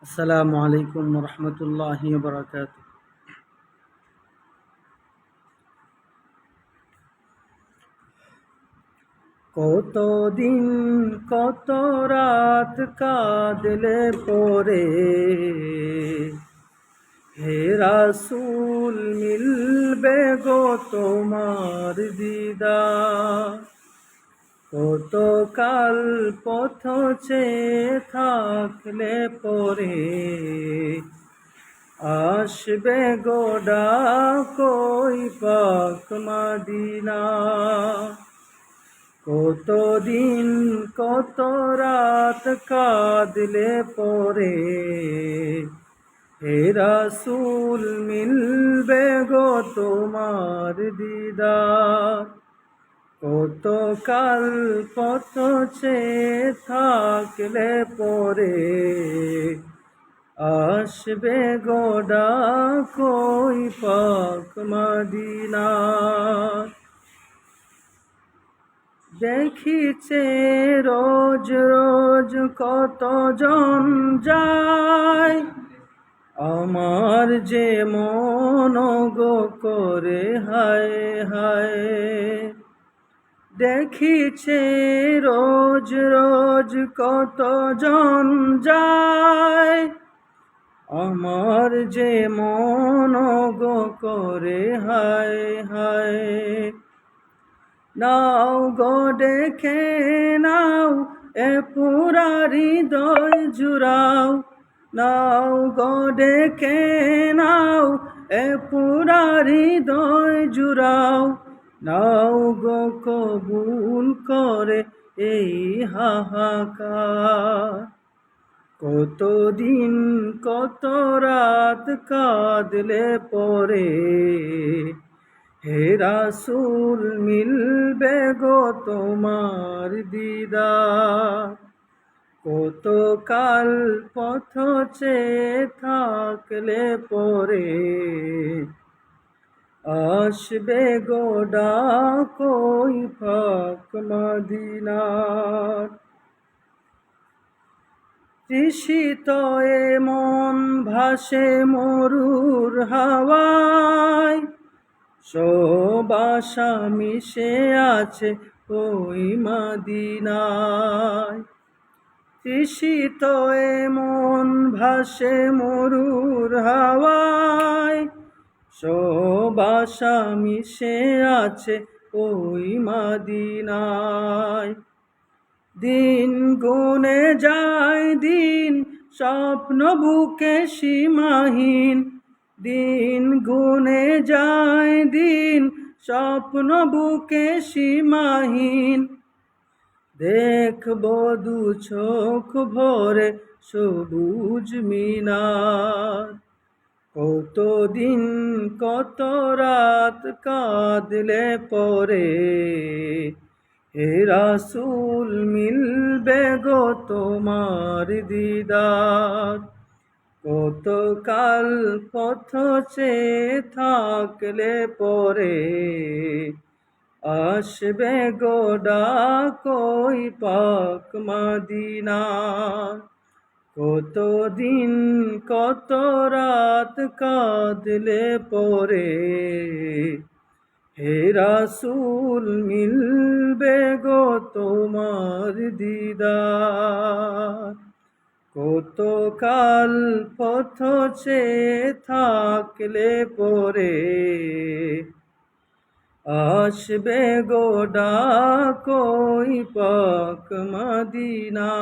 আসসালামু আলাইকুম রহমতুল্লাহি বারাকাত। কতদিন কত রাত কাঁদলে পরে, হে রাসূল মিলবে গো তোমার দিদার। কত কাল পথ চেয়ে থাকলে পরে, আসবে গো ডাকই পাক মদিনা। কতদিন কত রাত কাঁদলে পরে, হে রাসূল মিলবে গো তোমার দিদার। কত কাল পথ চেয়ে থাকলে পরে, আসবে গো ডাকই পাক মদিনা। দেখিছে রোজ রোজ কতজন যায়, আমার যে মন গো করে হায় হায়। দেখিছে রোজ রোজ কতজন যায়, আমার যে মন গো করে হায় হায়। নাও গো ডেকে নাও এ পুরা হৃদয় জুড়াও, নাও গো ডেকে নাও এ পুরা হৃদয় জুড়াও। নাও গো কবুল করে এই হাহাকার। কতদিন কত রাত কাঁদলে পরে, হে রাসূল মিলবে গো তোমার দিদার। কত কাল পথ চেয়ে থাকলে পরে, আসবে গো ডাকই পাক মদিনার। তৃষিত এ মন ভাসে মরুর হাওয়ায়, সব আশা মিশে আছে ওই মদিনায়। তৃষিত এ মন ভাসে মরুর হাওয়ায়, সব আশা মিশে আছে ওই মদিনায়। দিন গুনে যায় দিন, স্বপ্ন বুকে সীমাহীন। দিন গুনে যায় দিন, স্বপ্ন বুকে সীমাহীন। দেখব দু চোখ ভরে সবুজ মিনার। কতদিন কত রাত কাঁদলে পরে, হে রাসূল মিলবে গো তোমার দিদার। কত কাল পথ চেয়ে থাকলে পরে, আসবে গো ডাকই পাক মদিনা। কতদিন কত রাত কাঁদলে পরে, হে রাসূল মিলবে গো তোমার দিদার। কত কাল পথ চেয়ে থাকলে পরে, আসবে গো ডাকই পাক মদিনা।